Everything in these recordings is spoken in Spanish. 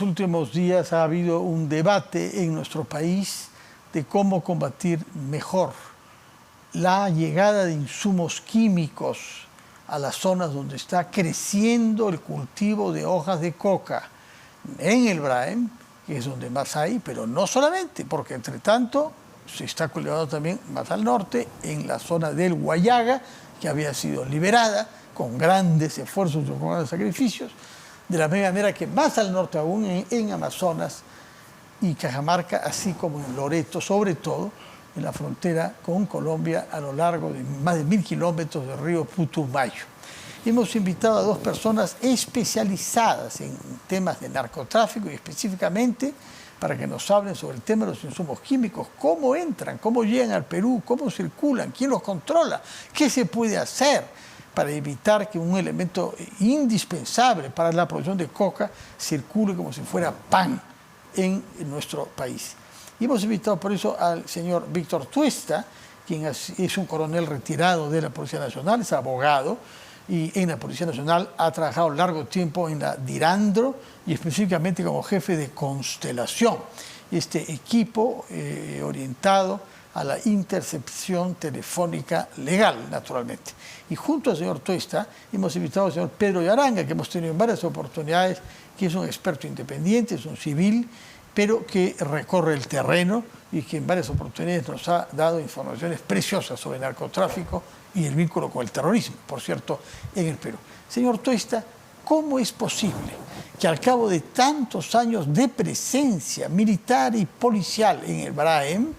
los últimos días ha habido un debate en nuestro país de cómo combatir mejor la llegada de insumos químicos a las zonas donde está creciendo el cultivo de hojas de coca en el Braem, que es donde más hay, pero no solamente, porque entre tanto se está cultivando también más al norte, en la zona del Huallaga, que había sido liberada con grandes esfuerzos y con grandes sacrificios, de la misma manera que más al norte aún en Amazonas y Cajamarca, así como en Loreto, sobre todo en la frontera con Colombia a lo largo de más de 1000 kilómetros del río Putumayo. Hemos invitado a dos personas especializadas en temas de narcotráfico y específicamente para que nos hablen sobre el tema de los insumos químicos, cómo entran, cómo llegan al Perú, cómo circulan, quién los controla, qué se puede hacer para evitar que un elemento indispensable para la producción de coca circule como si fuera pan en nuestro país. Y hemos invitado por eso al señor Víctor Tuesta, quien es un coronel retirado de la Policía Nacional, es abogado, y en la Policía Nacional ha trabajado largo tiempo en la Dirandro y específicamente como jefe de Constelación, este equipo orientado a la intercepción telefónica legal, naturalmente. Y junto al señor Tuesta hemos invitado al señor Pedro Yaranga, que hemos tenido en varias oportunidades, que es un experto independiente, es un civil, pero que recorre el terreno y que en varias oportunidades nos ha dado informaciones preciosas sobre el narcotráfico y el vínculo con el terrorismo, por cierto, en el Perú. Señor Tuesta, ¿cómo es posible que al cabo de tantos años de presencia militar y policial en el Braem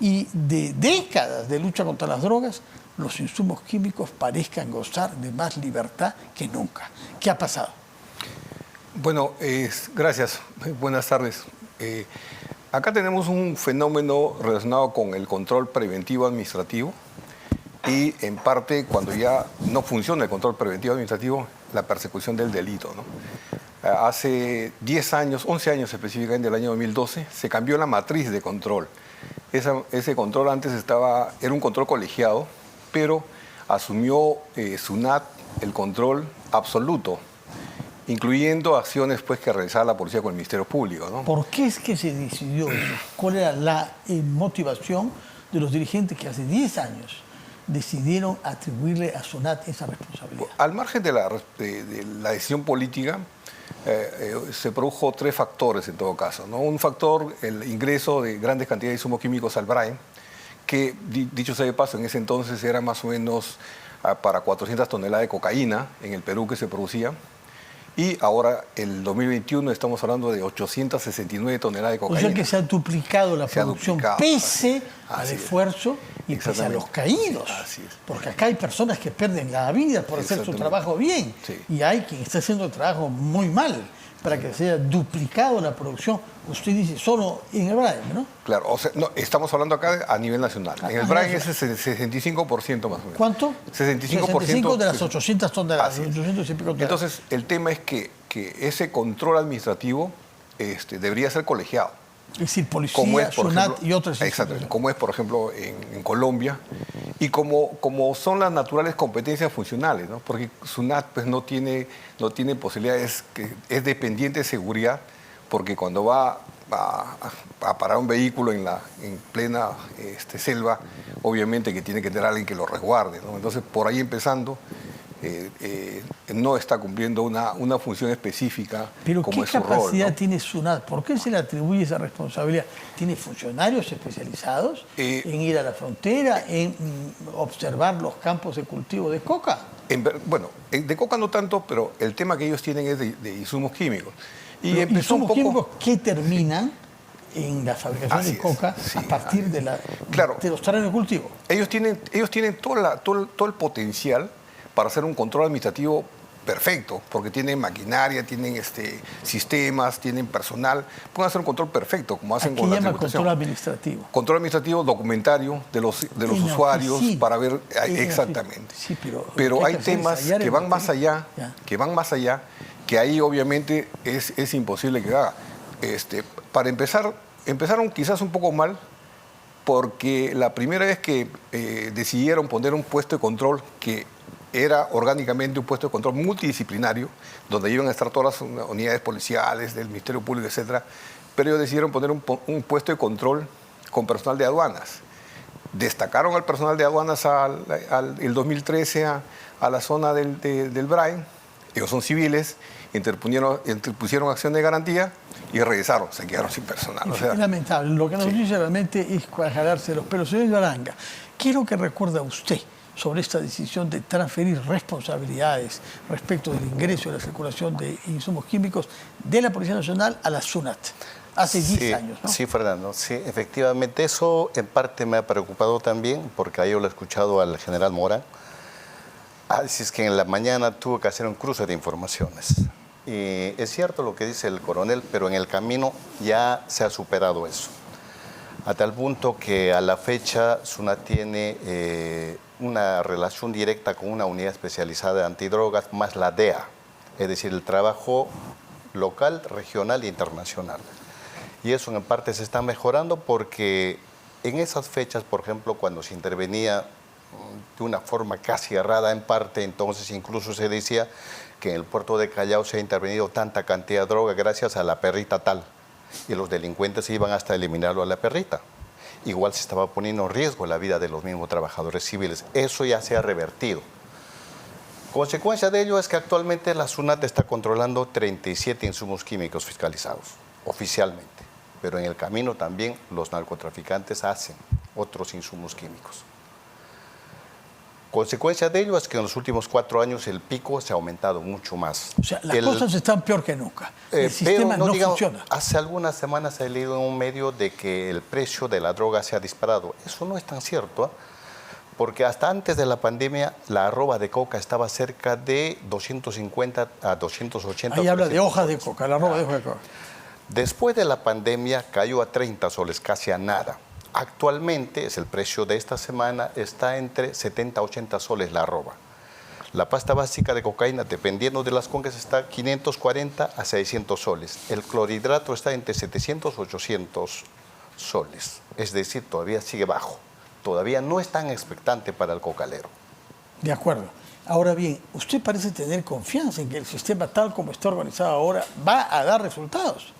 y de décadas de lucha contra las drogas, los insumos químicos parezcan gozar de más libertad que nunca? ¿Qué ha pasado? Bueno, gracias. Buenas tardes. Acá tenemos un fenómeno relacionado con el control preventivo administrativo y en parte cuando ya no funciona el control preventivo administrativo, la persecución del delito, ¿no? Hace 10 años, 11 años específicamente, del año 2012, se cambió la matriz de control. Ese control antes era un control colegiado, pero asumió SUNAT el control absoluto, incluyendo acciones pues, que realizaba la policía con el Ministerio Público, ¿no? ¿Por qué es que se decidió eso? ¿Cuál era la motivación de los dirigentes que hace 10 años decidieron atribuirle a SUNAT esa responsabilidad? Al margen de la decisión política, se produjo 3 factores en todo caso, ¿no? Un factor, el ingreso de grandes cantidades de insumos químicos al Braem, que, dicho sea de paso, en ese entonces era más o menos para 400 toneladas de cocaína en el Perú que se producía. Y ahora, el 2021, estamos hablando de 869 toneladas de cocaína. O sea que se ha duplicado la producción, pese al esfuerzo y pese a los caídos. Así es. Porque acá hay personas que pierden la vida por hacer su trabajo bien. Sí. Y hay quien está haciendo el trabajo muy mal para que se haya duplicado la producción. Usted dice, solo en el Braem, ¿no? Claro, o sea, no, estamos hablando acá a nivel nacional. En el Braem es el 65% más o menos. ¿Cuánto? 65%. 65 de las 800 toneladas. 800 y pico toneladas. Entonces, el tema es que ese control administrativo debería ser colegiado. Es decir, policía, SUNAT y otras instituciones. Exacto, como es, por ejemplo, en Colombia, y como son las naturales competencias funcionales, ¿no? Porque SUNAT pues, no tiene posibilidades, que es dependiente de seguridad, porque cuando va a parar un vehículo en plena selva, obviamente que tiene que tener alguien que lo resguarde, ¿no? Entonces, por ahí empezando, no está cumpliendo una función específica. Pero como ¿qué es su rol, capacidad ¿no? tiene SUNAT? ¿Por qué se le atribuye esa responsabilidad? ¿Tiene funcionarios especializados en ir a la frontera, en observar los campos de cultivo de coca? Bueno, de coca no tanto, pero el tema que ellos tienen es de insumos químicos. Y insumos químicos que terminan en la fabricación de coca a partir de los terrenos de cultivo. Ellos tienen todo el potencial para hacer un control administrativo perfecto, porque tienen maquinaria, tienen sistemas, tienen personal. Pueden hacer un control perfecto, como hacen con la tributación. ¿Qué llama control administrativo? Control administrativo documentario de los usuarios para ver exactamente. Sí, pero hay temas que van más allá, que ahí obviamente es imposible que haga. Para empezaron quizás un poco mal, porque la primera vez que decidieron poner un puesto de control que era orgánicamente un puesto de control multidisciplinario, donde iban a estar todas las unidades policiales, del Ministerio Público, etcétera, pero ellos decidieron poner un puesto de control con personal de aduanas. Destacaron al personal de aduanas el 2013 a la zona del BRAE, ellos son civiles, interpusieron acción de garantía y regresaron, se quedaron sin personal. O sea, es lamentable, lo que nos dice realmente es jalarse los pelos. Señor Yaranga, ¿qué es lo que recuerda usted sobre esta decisión de transferir responsabilidades respecto del ingreso y la circulación de insumos químicos de la Policía Nacional a la SUNAT? Hace 10 años, ¿no? Sí, Fernando, sí, efectivamente. Eso en parte me ha preocupado también, porque ahí yo lo he escuchado al general Morán. Así es que en la mañana tuvo que hacer un cruce de informaciones. Y es cierto lo que dice el coronel, pero en el camino ya se ha superado eso. A tal punto que a la fecha SUNAT tiene una relación directa con una unidad especializada de antidrogas más la DEA, es decir, el trabajo local, regional e internacional. Y eso en parte se está mejorando porque en esas fechas, por ejemplo, cuando se intervenía de una forma casi errada en parte, entonces incluso se decía que en el puerto de Callao se ha intervenido tanta cantidad de droga gracias a la perrita tal. Y los delincuentes iban hasta eliminarlo a la perrita. Igual se estaba poniendo en riesgo la vida de los mismos trabajadores civiles. Eso ya se ha revertido. Consecuencia de ello es que actualmente la SUNAT está controlando 37 insumos químicos fiscalizados, oficialmente. Pero en el camino también los narcotraficantes hacen otros insumos químicos. Consecuencia de ello es que en los últimos 4 años el pico se ha aumentado mucho más. O sea, las cosas están peor que nunca. El sistema no funciona. Hace algunas semanas he leído en un medio de que el precio de la droga se ha disparado. Eso no es tan cierto, ¿eh? Porque hasta antes de la pandemia la arroba de coca estaba cerca de 250 a 280. Ahí habla de hojas de coca, la arroba de hojas de coca. Después de la pandemia cayó a 30 soles, casi a nada. Actualmente, es el precio de esta semana, está entre 70 a 80 soles la arroba. La pasta básica de cocaína, dependiendo de las congas, está 540 a 600 soles. El clorhidrato está entre 700 a 800 soles. Es decir, todavía sigue bajo. Todavía no es tan expectante para el cocalero. De acuerdo. Ahora bien, usted parece tener confianza en que el sistema tal como está organizado ahora va a dar resultados.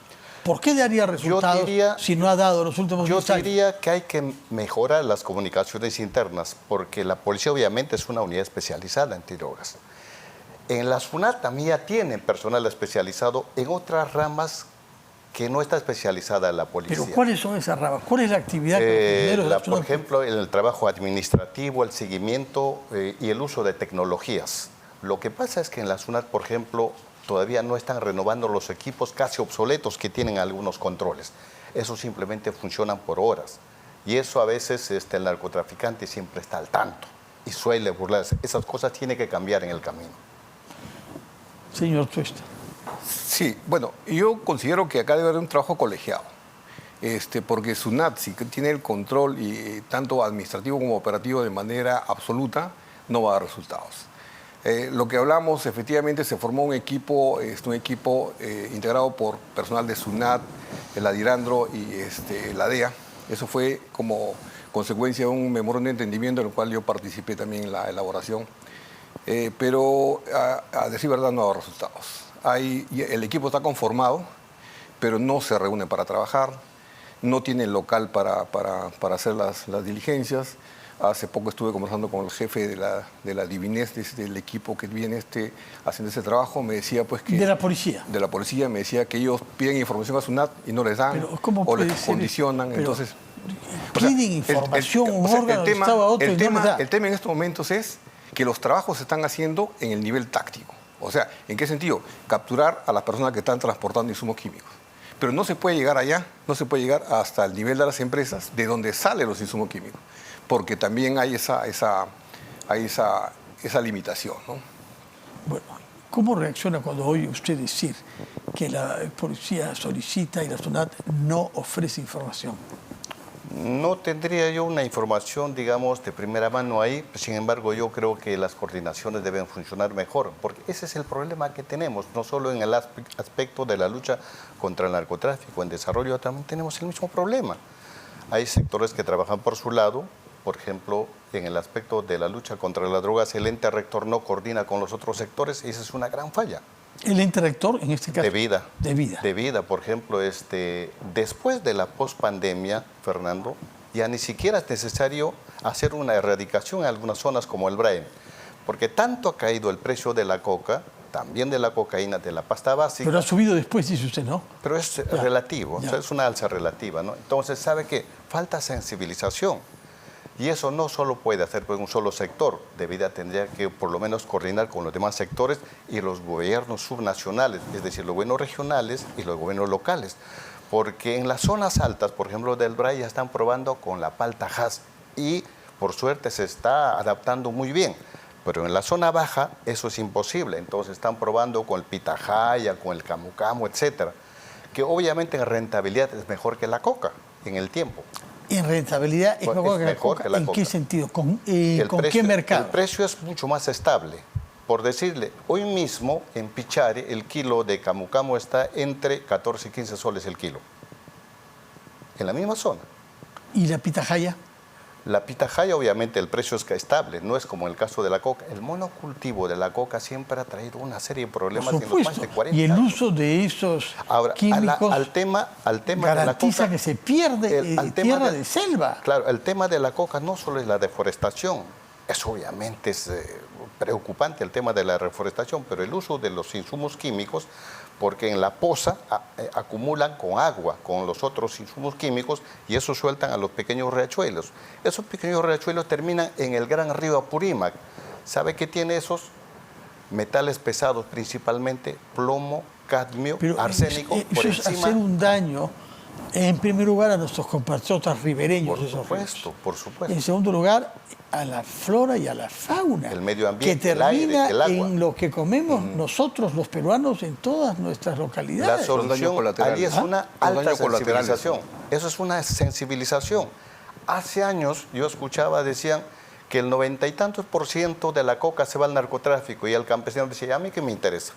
¿Por qué daría resultados si no ha dado los últimos 10 años? Yo diría que hay que mejorar las comunicaciones internas, porque la policía obviamente es una unidad especializada en antidrogas. En la SUNAT también ya tienen personal especializado en otras ramas que no está especializada en la policía. ¿Pero cuáles son esas ramas? ¿Cuál es la actividad que los por ejemplo, el trabajo administrativo, el seguimiento y el uso de tecnologías. Lo que pasa es que en la SUNAT, por ejemplo, todavía no están renovando los equipos casi obsoletos que tienen algunos controles. Eso simplemente funcionan por horas. Y eso a veces el narcotraficante siempre está al tanto y suele burlarse. Esas cosas tienen que cambiar en el camino. Señor Tuesta. Sí, bueno, yo considero que acá debe haber un trabajo colegiado. Porque SUNAT, si tiene el control tanto administrativo como operativo de manera absoluta, no va a dar resultados. Lo que hablamos, efectivamente, se formó un equipo integrado por personal de SUNAT, el Adirandro y la DEA. Eso fue como consecuencia de un memorándum de entendimiento en el cual yo participé también en la elaboración. Pero, a decir verdad, no ha dado resultados. El equipo está conformado, pero no se reúne para trabajar, no tiene local para hacer las diligencias. Hace poco estuve conversando con el jefe de la Divinés, del equipo que viene haciendo ese trabajo. Me decía pues que... ¿De la policía? De la policía. Me decía que ellos piden información a SUNAT y no les dan, pero ¿cómo o les condicionan. Entonces, piden información un órgano del Estado a otro y no les da. El tema en estos momentos es que los trabajos se están haciendo en el nivel táctico. O sea, ¿en qué sentido? Capturar a las personas que están transportando insumos químicos. Pero no se puede llegar allá, no se puede llegar hasta el nivel de las empresas de donde salen los insumos químicos. Porque también hay esa limitación, ¿no? Bueno, ¿cómo reacciona cuando oye usted decir que la policía solicita y la SUNAT no ofrece información? No tendría yo una información, digamos, de primera mano ahí. Sin embargo, yo creo que las coordinaciones deben funcionar mejor, porque ese es el problema que tenemos, no solo en el aspecto de la lucha contra el narcotráfico, en desarrollo también tenemos el mismo problema. Hay sectores que trabajan por su lado por ejemplo, en el aspecto de la lucha contra las drogas, el ente rector no coordina con los otros sectores, y esa es una gran falla. El ente rector, en este caso. De vida. De vida. De vida, por ejemplo, después de la pospandemia, Fernando, ya ni siquiera es necesario hacer una erradicación en algunas zonas como el Brain, porque tanto ha caído el precio de la coca, también de la cocaína, de la pasta básica. Pero ha subido después, dice usted, ¿no? Pero es relativo, o sea, es una alza relativa, ¿no? Entonces, ¿sabe qué? Falta sensibilización. Y eso no solo puede hacer por un solo sector, tendría que por lo menos coordinar con los demás sectores y los gobiernos subnacionales, es decir, los gobiernos regionales y los gobiernos locales. Porque en las zonas altas, por ejemplo, del Bray, ya están probando con la palta Hass y por suerte se está adaptando muy bien. Pero en la zona baja eso es imposible, entonces están probando con el pitahaya, con el camu camu, etcétera, que obviamente en rentabilidad es mejor que la coca en el tiempo. En rentabilidad es mejor que la coca. ¿En qué sentido? ¿Con qué mercado? El precio es mucho más estable. Por decirle, hoy mismo en Pichare el kilo de camu camu está entre 14 y 15 soles el kilo. En la misma zona. ¿Y la pitahaya? La pitahaya, obviamente, el precio es estable, no es como el caso de la coca. El monocultivo de la coca siempre ha traído una serie de problemas en los más de 40 y el años. uso de esos Ahora, químicos al tema garantiza de la coca, que se pierde tierra de selva. Claro, el tema de la coca no solo es la deforestación, eso obviamente es preocupante el tema de la reforestación, pero el uso de los insumos químicos, porque en la poza acumulan con agua, con los otros insumos químicos, y eso sueltan a los pequeños riachuelos. Esos pequeños riachuelos terminan en el gran río Apurímac. ¿Sabe qué tiene esos metales pesados? Principalmente plomo, cadmio, pero arsénico. Eso es hacer un daño, en primer lugar, a nuestros compatriotas ribereños. Por supuesto. En segundo lugar, a la flora y a la fauna. El medio ambiente, que termina el aire, el agua. en lo que comemos nosotros, los peruanos, en todas nuestras localidades. La solución allí es una alta sensibilización. Eso es una sensibilización. Hace años yo escuchaba, decían que el 90 y tantos % de la coca se va al narcotráfico, y el campesino decía, a mí qué me interesa.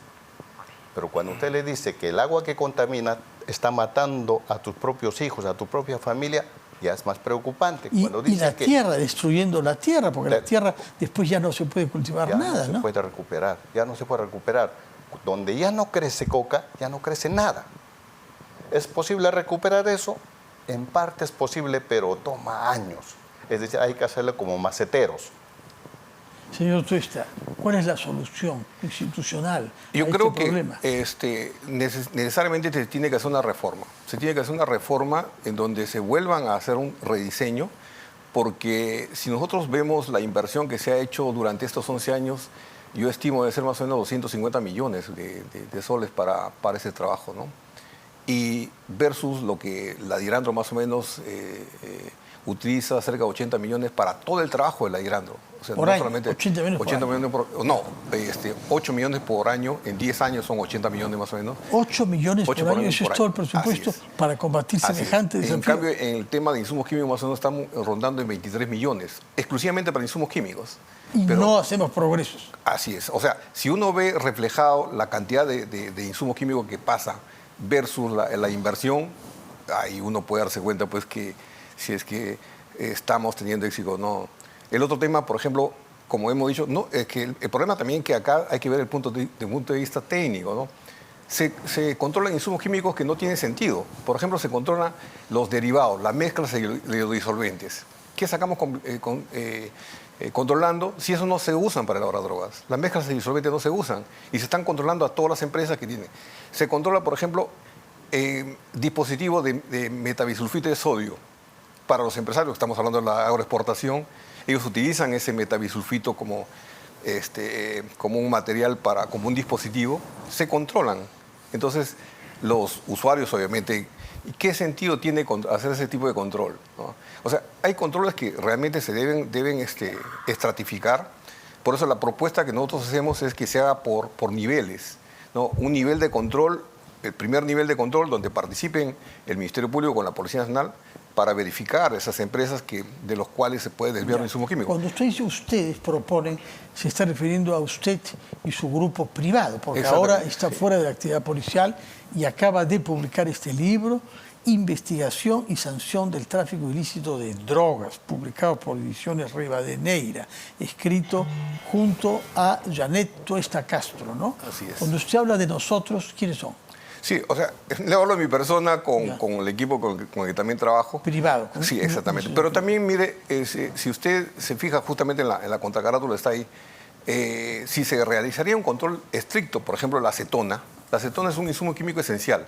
Pero cuando usted le dice que el agua que contamina está matando a tus propios hijos, a tu propia familia, ya es más preocupante. Cuando dice la tierra, destruyendo la tierra, porque la tierra después ya no se puede cultivar nada, ¿no? Se puede recuperar, ya no se puede recuperar. Donde ya no crece coca, ya no crece nada. ¿Es posible recuperar eso? En parte es posible, pero toma años. Es decir, hay que hacerlo como maceteros. Señor Tuesta, ¿cuál es la solución institucional Yo a creo este problema? Que necesariamente se tiene que hacer una reforma. Se tiene que hacer una reforma en donde se vuelvan a hacer un rediseño, porque si nosotros vemos la inversión que se ha hecho durante estos 11 años, yo estimo de ser más o menos 250 millones de soles para ese trabajo, ¿no? Y versus lo que la Dirandro más o menos utiliza cerca de 80 millones para todo el trabajo de la Dirandro. O sea, por no año, solamente 80 millones 80 por año. millones no, 8 millones por año, en 10 años son 80 millones más o menos. 8 millones por año, eso es todo el presupuesto para combatir semejante desafío. En cambio, en el tema de insumos químicos más o menos estamos rondando en 23 millones, exclusivamente para insumos químicos. Y no hacemos progresos. Así es. O sea, si uno ve reflejado la cantidad de insumos químicos que pasa versus la inversión, ahí uno puede darse cuenta pues que si es que estamos teniendo éxito o no. El otro tema, por ejemplo, como hemos dicho, no, es que el problema también que acá hay que ver el punto de vista técnico, ¿no? Se controlan insumos químicos que no tienen sentido. Por ejemplo, se controlan los derivados, las mezclas de los disolventes. ¿Qué sacamos controlando si eso no se usan para elaborar drogas? Las mezclas de disolventes no se usan y se están controlando a todas las empresas que tienen. Se controla, por ejemplo, dispositivos de metabisulfito de sodio. Para los empresarios, estamos hablando de la agroexportación, ellos utilizan ese metabisulfito como un material, como un dispositivo, se controlan. Entonces, los usuarios, obviamente, ¿qué sentido tiene hacer ese tipo de control, ¿no? O sea, hay controles que realmente se deben estratificar. Por eso la propuesta que nosotros hacemos es que se haga por niveles, ¿no? Un nivel de control, el primer nivel de control, donde participen el Ministerio Público con la Policía Nacional, para verificar esas empresas de los cuales se puede desviar un insumo químico. Cuando usted dice ustedes proponen, se está refiriendo a usted y su grupo privado, porque ahora está fuera de la actividad policial y acaba de publicar este libro, Investigación y Sanción del Tráfico Ilícito de Drogas, publicado por Ediciones Rivadeneira, escrito junto a Janet Tuesta Castro, ¿no? Así es. Cuando usted habla de nosotros, ¿quiénes son? Sí, o sea, le hablo de mi persona con el equipo con el que también trabajo. Privado. Sí, exactamente. Pero también, mire, si usted se fija justamente en la contracarátula, está ahí, si se realizaría un control estricto, por ejemplo, la acetona es un insumo químico esencial.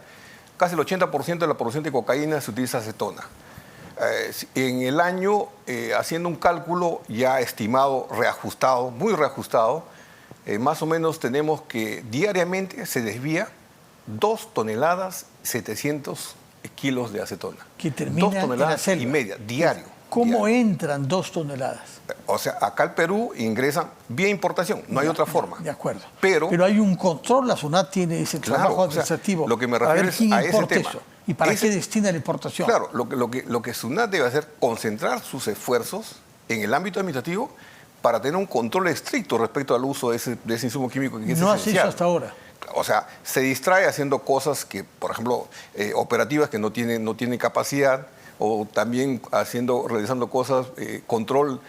Casi el 80% de la producción de cocaína se utiliza acetona. En el año, haciendo un cálculo ya estimado, reajustado, muy reajustado, más o menos tenemos que diariamente se desvía 2 toneladas 700 kilos de acetona. Que termina 2 toneladas en la y selva. media, diario. ¿Cómo diario. entran 2 toneladas? O sea, acá al Perú ingresan vía importación, no hay otra forma. De acuerdo. Pero hay un control, la SUNAT tiene ese trabajo claro, administrativo. o sea, lo que me para refiero ver es quién a ese importa tema. eso y para qué destina la importación. Claro, lo que SUNAT debe hacer, concentrar sus esfuerzos en el ámbito administrativo para tener un control estricto respecto al uso de ese insumo químico que es no esencial. hace eso hasta ahora. O sea, se distrae haciendo cosas que, por ejemplo, operativas que no tienen capacidad, o también realizando cosas, control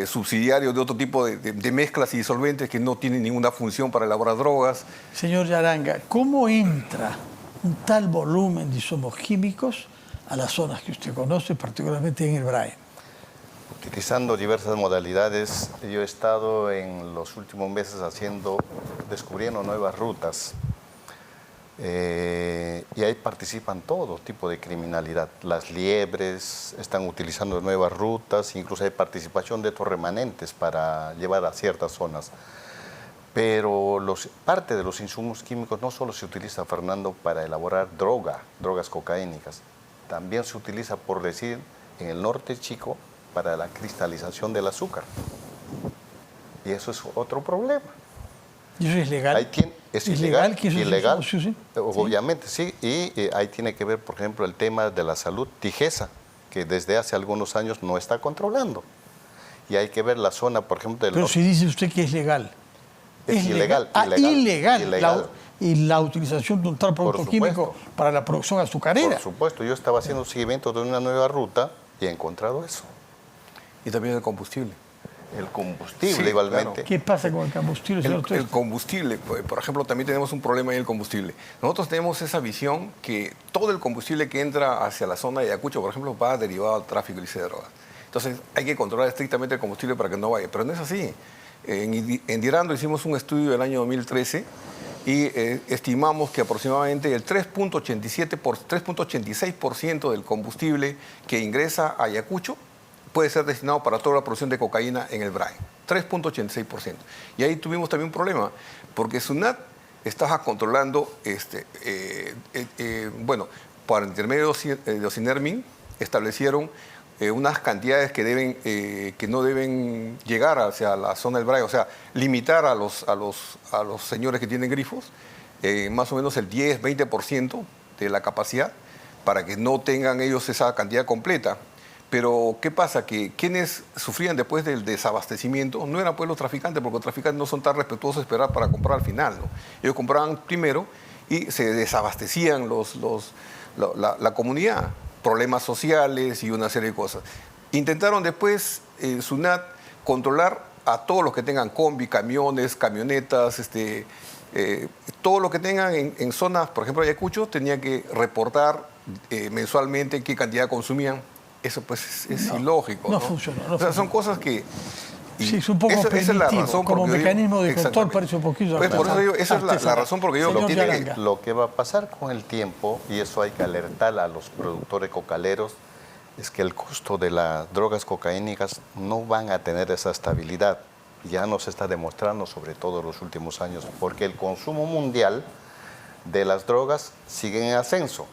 subsidiario de otro tipo de mezclas y disolventes que no tienen ninguna función para elaborar drogas. Señor Yaranga, ¿cómo entra un tal volumen de insumos químicos a las zonas que usted conoce, particularmente en el Brain? Utilizando diversas modalidades, yo he estado en los últimos meses descubriendo nuevas rutas. Y ahí participan todo tipo de criminalidad. Las liebres están utilizando nuevas rutas, incluso hay participación de estos remanentes para llevar a ciertas zonas. Pero parte de los insumos químicos no solo se utiliza, Fernando, para elaborar drogas cocaínicas, también se utiliza, por decir, en el norte chico, para la cristalización del azúcar. Y eso es otro problema. ¿Y eso es legal? Es ilegal, que eso ilegal, sí. obviamente, sí. Y ahí tiene que ver, por ejemplo, el tema de la salud, Tigesa, que desde hace algunos años no está controlando. Y hay que ver la zona, por ejemplo... Pero si dice usted que es legal. Es ilegal. Ilegal. Y la utilización de un tal producto químico para la producción azucarera. Por supuesto, yo estaba haciendo seguimiento de una nueva ruta y he encontrado eso. Y también el combustible. El combustible, sí, igualmente. Claro. ¿Qué pasa con el combustible, señor Tuesta? El combustible, por ejemplo, también tenemos un problema en el combustible. Nosotros tenemos esa visión que todo el combustible que entra hacia la zona de Ayacucho, por ejemplo, va derivado al tráfico ilícito de drogas. Entonces hay que controlar estrictamente el combustible para que no vaya. Pero no es así. En Dirando hicimos un estudio del año 2013 y estimamos que aproximadamente el 3.86% del combustible que ingresa a Ayacucho puede ser destinado para toda la producción de cocaína en el Brain. 3.86%. Y ahí tuvimos también un problema, porque SUNAT estaba controlando, por intermedio de Ocinermin, establecieron unas cantidades que no deben llegar hacia la zona del Brain, o sea, limitar a los señores que tienen grifos, más o menos el 10-20% de la capacidad, para que no tengan ellos esa cantidad completa. Pero, ¿qué pasa? Que quienes sufrían después del desabastecimiento no eran pues los traficantes, porque los traficantes no son tan respetuosos de esperar para comprar al final, ¿no? Ellos compraban primero y se desabastecían la comunidad, problemas sociales y una serie de cosas. Intentaron después, SUNAT, controlar a todos los que tengan combi, camiones, camionetas, todo lo que tengan en zonas, por ejemplo, Ayacucho, tenían que reportar mensualmente qué cantidad consumían. Eso pues es ilógico. No funciona. Son cosas que... Sí, es un poco esa es la razón como mecanismo de control, exactamente. parece un poquito... Pues por eso digo, esa es la razón porque yo lo que va a pasar con el tiempo, y eso hay que alertar a los productores cocaleros, es que el costo de las drogas cocaínicas no van a tener esa estabilidad. Ya nos está demostrando, sobre todo en los últimos años, porque el consumo mundial de las drogas sigue en ascenso,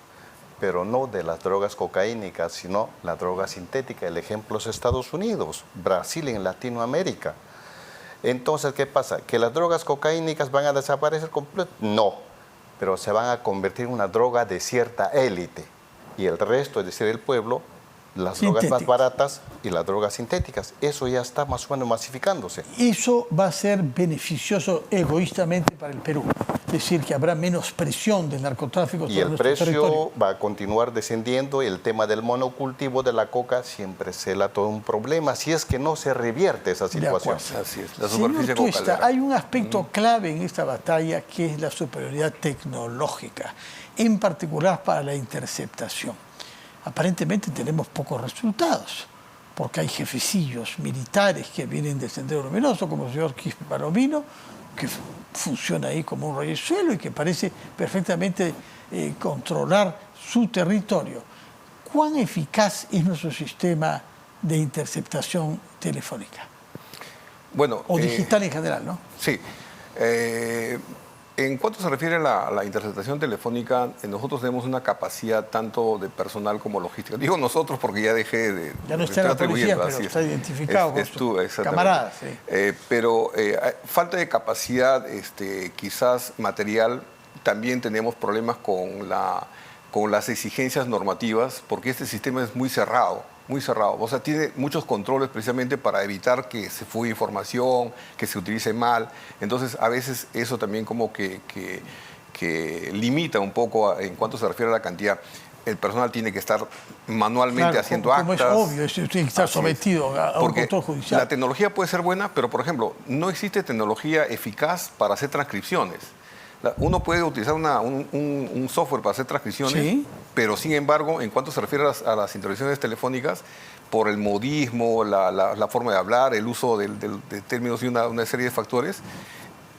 pero no de las drogas cocaínicas, sino la droga sintética. El ejemplo es Estados Unidos, Brasil en Latinoamérica. Entonces, ¿qué pasa? ¿Que las drogas cocaínicas van a desaparecer completamente? No, pero se van a convertir en una droga de cierta élite. Y el resto, es decir, el pueblo, las drogas más baratas y las drogas sintéticas. Eso ya está más o menos masificándose. Eso va a ser beneficioso egoístamente para el Perú. Es decir, que habrá menos presión del narcotráfico sobre nuestro territorio. Y el precio va a continuar descendiendo y el tema del monocultivo de la coca siempre será todo un problema si es que no se revierte esa situación. Así es, la Señor superficie Tuesta, cocalera. hay un aspecto clave en esta batalla que es la superioridad tecnológica, en particular para la interceptación. Aparentemente tenemos pocos resultados, porque hay jefecillos militares que vienen del Sendero Luminoso, como el señor Quispe Palomino, que funciona ahí como un rayosuelo y que parece perfectamente controlar su territorio. ¿Cuán eficaz es nuestro sistema de interceptación telefónica? Bueno, O digital en general, ¿no? Sí. En cuanto se refiere a la interceptación telefónica, nosotros tenemos una capacidad tanto de personal como logística. Digo nosotros porque ya dejé de... Ya no está en la policía, pero está identificado con sus camaradas. Sí. Pero falta de capacidad, quizás material, también tenemos problemas con las exigencias normativas, porque este sistema es muy cerrado. Muy cerrado, o sea, tiene muchos controles precisamente para evitar que se fugue información, que se utilice mal. Entonces, a veces eso también como que limita un poco en cuanto se refiere a la cantidad. El personal tiene que estar manualmente haciendo actas. Como es obvio, tiene que estar sometido a un control judicial. La tecnología puede ser buena, pero, por ejemplo, no existe tecnología eficaz para hacer transcripciones. Uno puede utilizar un software para hacer transcripciones, ¿sí? Pero sin embargo, en cuanto se refiere a las intervenciones telefónicas, por el modismo, la forma de hablar, el uso de términos y una serie de factores,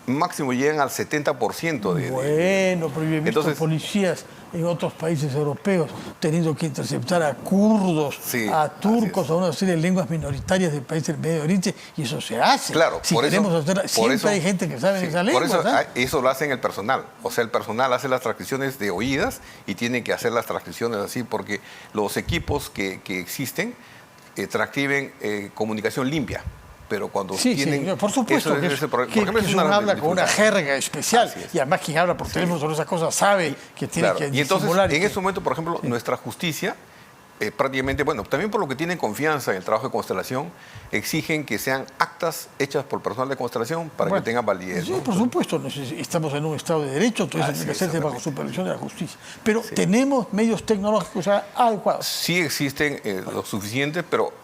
máximo llegan al 70%. Bueno, pero yo he visto policías en otros países europeos teniendo que interceptar a kurdos, sí, a turcos, a una serie de lenguas minoritarias del país del Medio Oriente, y eso se hace. Claro, si queremos hacer, siempre hay gente que sabe esa lengua. Por eso eso lo hacen el personal. O sea, el personal hace las transcripciones de oídas y tiene que hacer las transcripciones así, porque los equipos que existen transcriben comunicación limpia. Pero cuando tienen... Sí, por supuesto, que uno habla con una jerga especial, y además quien habla por teléfono sobre esas cosas sabe que tiene que disimular. Y entonces, en este momento, por ejemplo, nuestra justicia, prácticamente, bueno, también por lo que tienen confianza en el trabajo de Constelación, exigen que sean actas hechas por personal de Constelación para que tengan validez. Sí, ¿no? por supuesto, estamos en un Estado de Derecho, entonces tiene que hacerse bajo supervisión de la justicia. Pero tenemos medios tecnológicos adecuados. Sí existen lo suficientes, pero...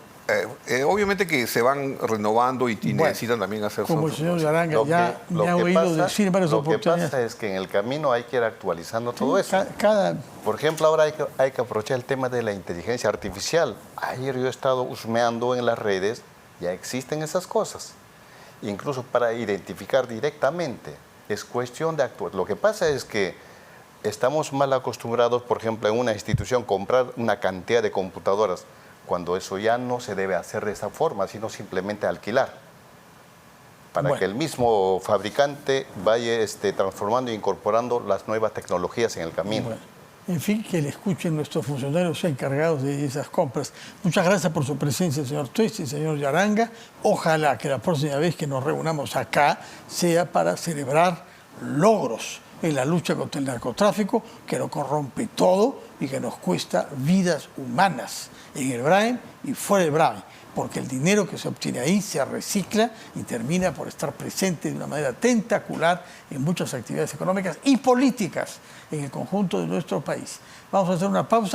obviamente que se van renovando y necesitan también hacer... Como el señor Yaranga ya me ha oído decir en varias oportunidades. Lo que pasa es que en el camino hay que ir actualizando todo eso. Por ejemplo, ahora hay que aprovechar el tema de la inteligencia artificial. Ayer yo he estado husmeando en las redes, ya existen esas cosas. Incluso para identificar directamente. Es cuestión de actuar. Lo que pasa es que estamos mal acostumbrados, por ejemplo, en una institución, comprar una cantidad de computadoras, cuando eso ya no se debe hacer de esa forma, sino simplemente alquilar, para que el mismo fabricante vaya transformando e incorporando las nuevas tecnologías en el camino. Bueno, en fin, que le escuchen nuestros funcionarios encargados de esas compras. Muchas gracias por su presencia, señor Tuesta y señor Yaranga. Ojalá que la próxima vez que nos reunamos acá sea para celebrar logros en la lucha contra el narcotráfico, que lo corrompe todo y que nos cuesta vidas humanas en el Brain y fuera del Brain, porque el dinero que se obtiene ahí se recicla y termina por estar presente de una manera tentacular en muchas actividades económicas y políticas en el conjunto de nuestro país. Vamos a hacer una pausa y